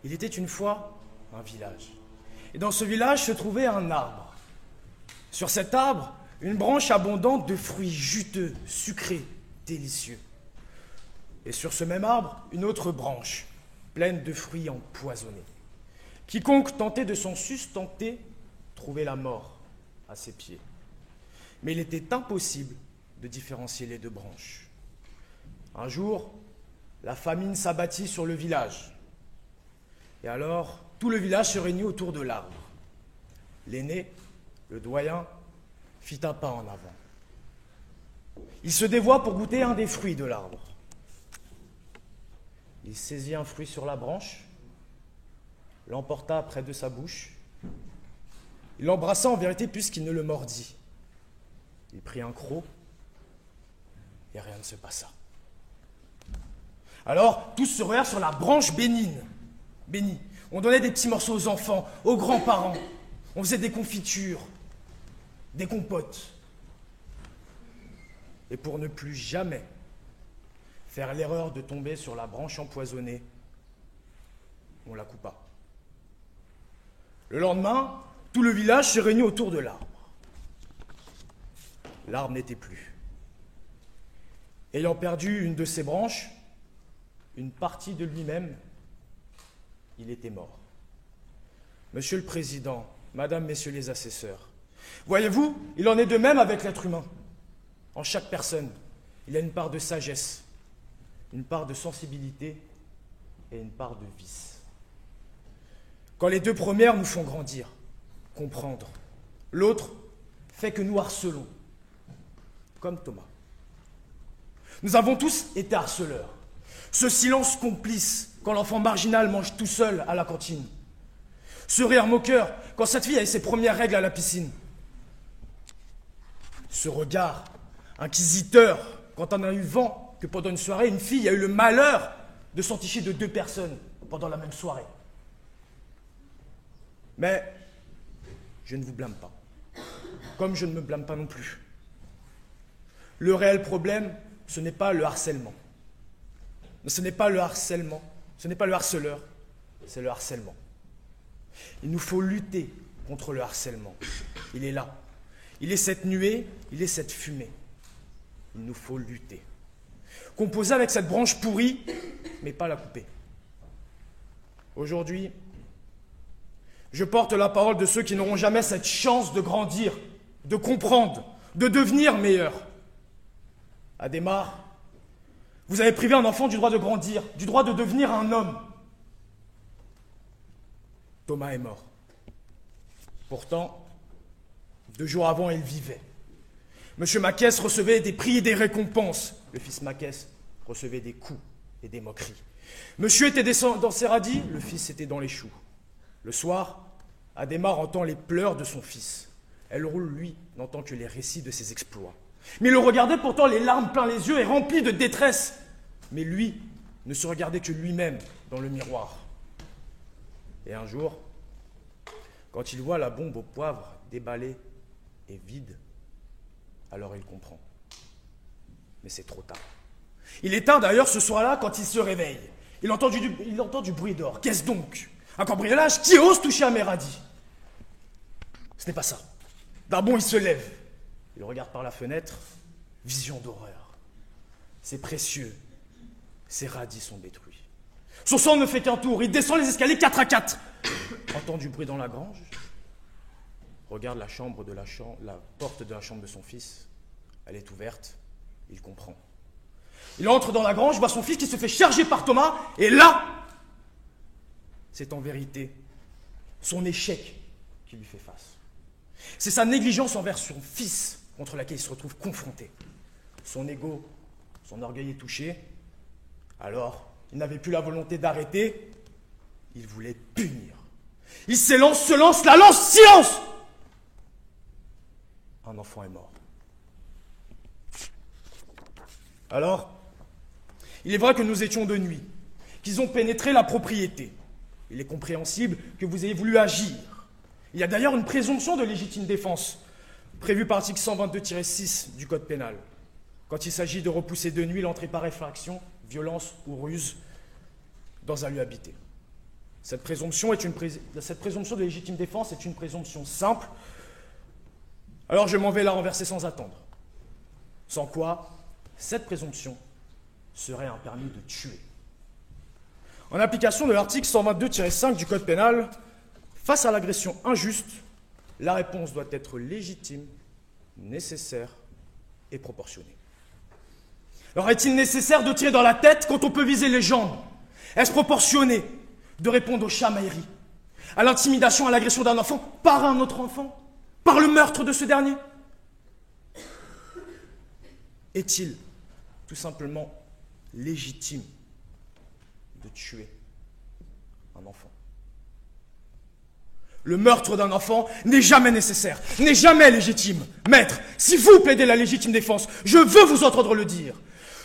Il était une fois un village. Et dans ce village se trouvait un arbre. Sur cet arbre, une branche abondante de fruits juteux, sucrés, délicieux. Et sur ce même arbre, une autre branche, pleine de fruits empoisonnés. Quiconque tentait de s'en sustenter trouvait la mort à ses pieds. Mais il était impossible de différencier les deux branches. Un jour, la famine s'abattit sur le village. Et alors, tout le village se réunit autour de l'arbre. L'aîné, le doyen, fit un pas en avant. Il se dévoua pour goûter un des fruits de l'arbre. Il saisit un fruit sur la branche, l'emporta près de sa bouche. Il l'embrassa en vérité puisqu'il ne le mordit. Il prit un croc et rien ne se passa. Alors, tous se ruèrent sur la branche bénie. On donnait des petits morceaux aux enfants, aux grands-parents. On faisait des confitures, des compotes. Et pour ne plus jamais faire l'erreur de tomber sur la branche empoisonnée, on la coupa. Le lendemain, tout le village se réunit autour de l'arbre. L'arbre n'était plus. Ayant perdu une de ses branches, une partie de lui-même, il était mort. Monsieur le Président, Madame, Messieurs les assesseurs, voyez-vous, il en est de même avec l'être humain. En chaque personne, il y a une part de sagesse, une part de sensibilité et une part de vice. Quand les deux premières nous font grandir, comprendre, l'autre fait que nous harcelons, comme Thomas. Nous avons tous été harceleurs. Ce silence complice quand l'enfant marginal mange tout seul à la cantine. Ce rire moqueur quand cette fille a eu ses premières règles à la piscine. Ce regard inquisiteur quand on a eu vent que pendant une soirée, une fille a eu le malheur de s'enticher de 2 personnes pendant la même soirée. Mais je ne vous blâme pas, comme je ne me blâme pas non plus. Le réel problème, ce n'est pas le harcèlement. Ce n'est pas le harcèlement, ce n'est pas le harceleur, c'est le harcèlement. Il nous faut lutter contre le harcèlement. Il est là. Il est cette nuée, il est cette fumée. Il nous faut lutter. Composer avec cette branche pourrie, mais pas la couper. Aujourd'hui, je porte la parole de ceux qui n'auront jamais cette chance de grandir, de comprendre, de devenir meilleurs. Adhémar, vous avez privé un enfant du droit de grandir, du droit de devenir un homme. Thomas est mort. Pourtant, 2 jours avant, il vivait. Monsieur Maquès recevait des prix et des récompenses. Le fils Maquès recevait des coups et des moqueries. Monsieur était dans ses radis, le fils était dans les choux. Le soir, Adhémar entend les pleurs de son fils. Elroul, lui, n'entend que les récits de ses exploits. Mais il le regardait pourtant les larmes plein les yeux et rempli de détresse. Mais lui ne se regardait que lui-même dans le miroir. Et un jour, quand il voit la bombe au poivre déballée et vide, alors il comprend. Mais c'est trop tard. Il est tard d'ailleurs ce soir-là quand il se réveille. Il entend du bruit dehors. Qu'est-ce donc? Un cambriolage? Qui ose toucher à mes radis? Ce n'est pas ça. D'un bond, il se lève. Il regarde par la fenêtre. Vision d'horreur. C'est précieux. Ses radis sont détruits. Son sang ne fait qu'un tour. Il descend les escaliers 4 à 4. Entend du bruit dans la grange. Regarde la porte de la chambre de son fils. Elle est ouverte. Il comprend. Il entre dans la grange, voit son fils qui se fait charger par Thomas. Et là, c'est en vérité son échec qui lui fait face. C'est sa négligence envers son fils contre laquelle il se retrouve confronté. Son ego, son orgueil est touché. Alors, il n'avait plus la volonté d'arrêter. Il voulait punir. Il s'élance, se lance, la lance, silence! Un enfant est mort. Alors, il est vrai que nous étions de nuit, qu'ils ont pénétré la propriété. Il est compréhensible que vous ayez voulu agir. Il y a d'ailleurs une présomption de légitime défense, prévue par l'article 122-6 du Code pénal, quand il s'agit de repousser de nuit l'entrée par effraction, violence ou ruse dans un lieu habité. Cette présomption de légitime défense est une présomption simple. Alors je m'en vais la renverser sans attendre. Sans quoi, cette présomption serait un permis de tuer. En application de l'article 122-5 du Code pénal, face à l'agression injuste, la réponse doit être légitime, nécessaire et proportionnée. Alors est-il nécessaire de tirer dans la tête quand on peut viser les jambes? Est-ce proportionné de répondre aux chamailleries, à l'intimidation, à l'agression d'un enfant par un autre enfant, par le meurtre de ce dernier? Est-il tout simplement légitime de tuer un enfant? Le meurtre d'un enfant n'est jamais nécessaire, n'est jamais légitime. Maître, si vous plaidez la légitime défense, je veux vous entendre le dire.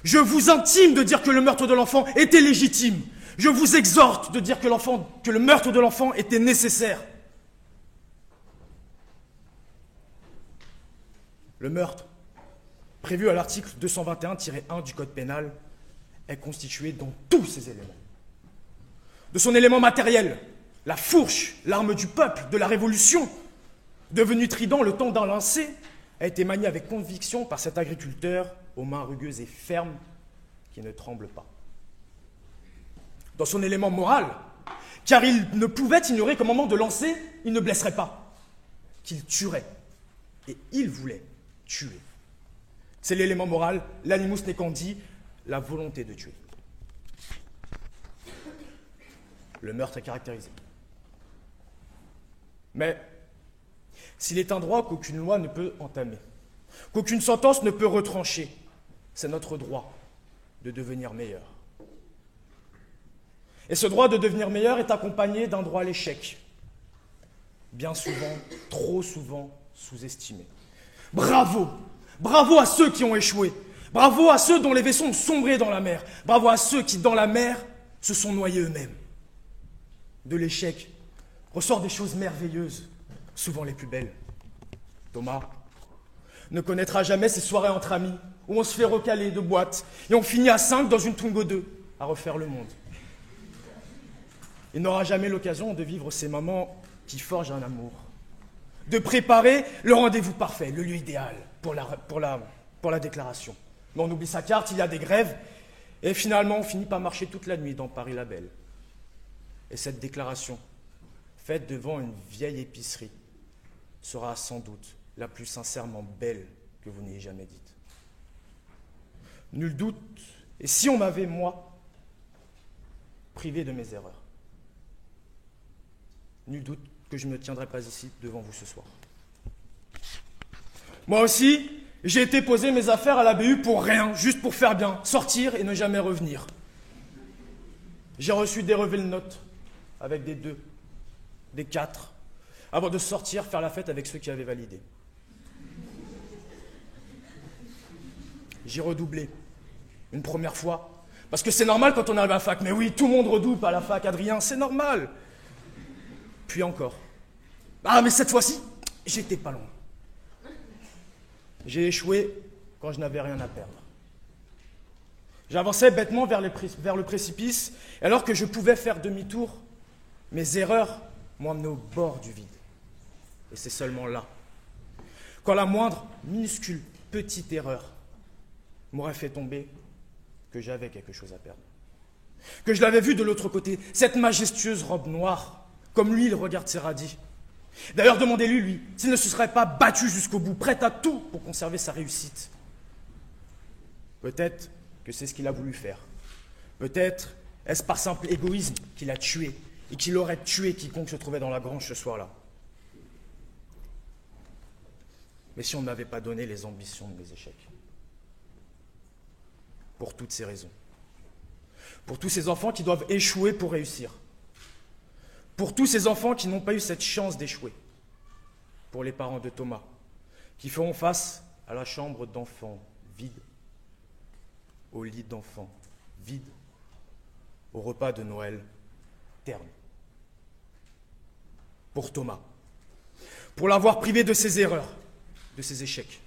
Je vous intime de dire que le meurtre de l'enfant était légitime. Je vous exhorte de dire que le meurtre de l'enfant était nécessaire. Le meurtre, prévu à l'article 221-1 du Code pénal, est constitué dans tous ses éléments. De son élément matériel, la fourche, l'arme du peuple, de la Révolution, devenu trident le temps d'un lancer, a été manié avec conviction par cet agriculteur aux mains rugueuses et fermes qui ne tremblent pas. Dans son élément moral, car il ne pouvait ignorer qu'au moment de lancer, il ne blesserait pas, qu'il tuerait. Et il voulait tuer. C'est l'élément moral, l'animus necandi, la volonté de tuer. Le meurtre est caractérisé. Mais s'il est un droit qu'aucune loi ne peut entamer, qu'aucune sentence ne peut retrancher, c'est notre droit de devenir meilleur. Et ce droit de devenir meilleur est accompagné d'un droit à l'échec, bien souvent, trop souvent sous-estimé. Bravo! Bravo à ceux qui ont échoué! Bravo à ceux dont les vaisseaux ont sombré dans la mer! Bravo à ceux qui, dans la mer, se sont noyés eux-mêmes. De l'échec ressortent des choses merveilleuses, souvent les plus belles. Thomas ne connaîtra jamais ces soirées entre amis où on se fait recaler de boîtes et on finit à 5 dans une Twingo 2 à refaire le monde. Il n'aura jamais l'occasion de vivre ces moments qui forgent un amour, de préparer le rendez-vous parfait, le lieu idéal pour la déclaration. Mais on oublie sa carte, il y a des grèves, et finalement on finit par marcher toute la nuit dans Paris-la-Belle. Et cette déclaration, faite devant une vieille épicerie, sera sans doute la plus sincèrement belle que vous n'ayez jamais dite. Nul doute, et si on m'avait, moi, privé de mes erreurs, nul doute que je ne me tiendrai pas ici devant vous ce soir. Moi aussi, j'ai été poser mes affaires à la BU pour rien, juste pour faire bien, sortir et ne jamais revenir. J'ai reçu des relevés de notes avec des 2, des 4, avant de sortir faire la fête avec ceux qui avaient validé. J'ai redoublé une première fois, parce que c'est normal quand on arrive à la fac. Mais oui, tout le monde redouble à la fac, Adrien, c'est normal. Puis encore. Ah, mais cette fois-ci, j'étais pas loin. J'ai échoué quand je n'avais rien à perdre. J'avançais bêtement vers le précipice, et alors que je pouvais faire demi-tour, mes erreurs m'ont amené au bord du vide. Et c'est seulement là, quand la moindre, minuscule, petite erreur m'aurait fait tomber, que j'avais quelque chose à perdre. Que je l'avais vu de l'autre côté, cette majestueuse robe noire, comme lui il regarde ses radis. D'ailleurs, demandez-lui, lui, s'il ne se serait pas battu jusqu'au bout, prêt à tout pour conserver sa réussite. Peut-être que c'est ce qu'il a voulu faire. Peut-être est-ce par simple égoïsme qu'il a tué et qu'il aurait tué quiconque se trouvait dans la grange ce soir-là. Mais si on ne m'avait pas donné les ambitions de mes échecs. Pour toutes ces raisons. Pour tous ces enfants qui doivent échouer pour réussir. Pour tous ces enfants qui n'ont pas eu cette chance d'échouer. Pour les parents de Thomas, qui feront face à la chambre d'enfants vide, au lit d'enfants vide, au repas de Noël terne. Pour Thomas, pour l'avoir privé de ses erreurs, de ses échecs,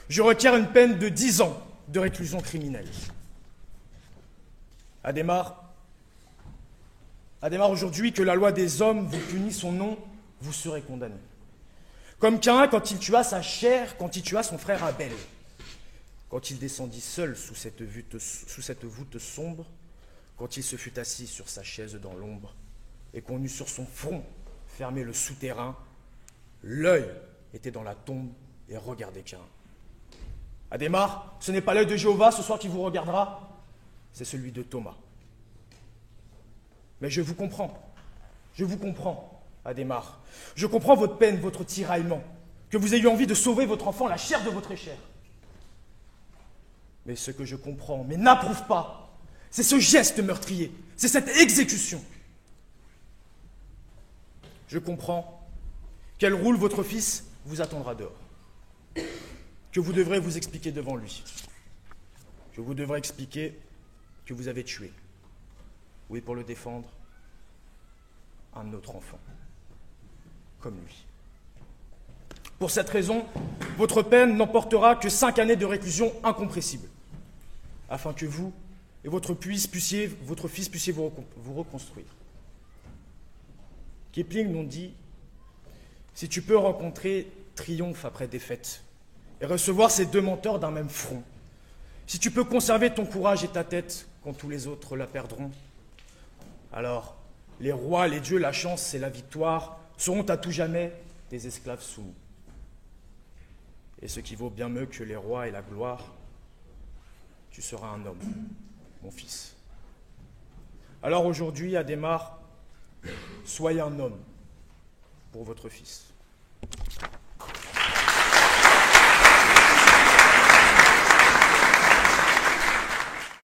je requiers une peine de 10 ans de réclusion criminelle. Adhémar, Adhémar, aujourd'hui que la loi des hommes vous punit son nom, vous serez condamné. Comme Caïn quand il tua sa chair, quand il tua son frère Abel. Quand il descendit seul sous cette voûte sombre, quand il se fut assis sur sa chaise dans l'ombre, et qu'on eut sur son front fermé le souterrain, l'œil était dans la tombe et regardait Caïn. Adhémar, ce n'est pas l'œil de Jéhovah ce soir qui vous regardera, c'est celui de Thomas. Mais je vous comprends, Adhémar. Je comprends votre peine, votre tiraillement, que vous ayez envie de sauver votre enfant, la chair de votre chair. Mais ce que je comprends, mais n'approuve pas, c'est ce geste meurtrier, c'est cette exécution. Je comprends qu'elle roule votre fils vous attendra dehors, que vous devrez vous expliquer devant lui, que vous devrez expliquer que vous avez tué, oui, pour le défendre, un autre enfant, comme lui. Pour cette raison, votre peine n'emportera que 5 années de réclusion incompressible, afin que vous et votre fils puissiez vous reconstruire. Kipling nous dit, si tu peux rencontrer triomphe après défaite et recevoir ces deux menteurs d'un même front, si tu peux conserver ton courage et ta tête quand tous les autres la perdront, alors les rois, les dieux, la chance et la victoire seront à tout jamais des esclaves soumis. Et ce qui vaut bien mieux que les rois et la gloire, tu seras un homme, mon fils. Alors aujourd'hui, Adhémar, soyez un homme pour votre fils.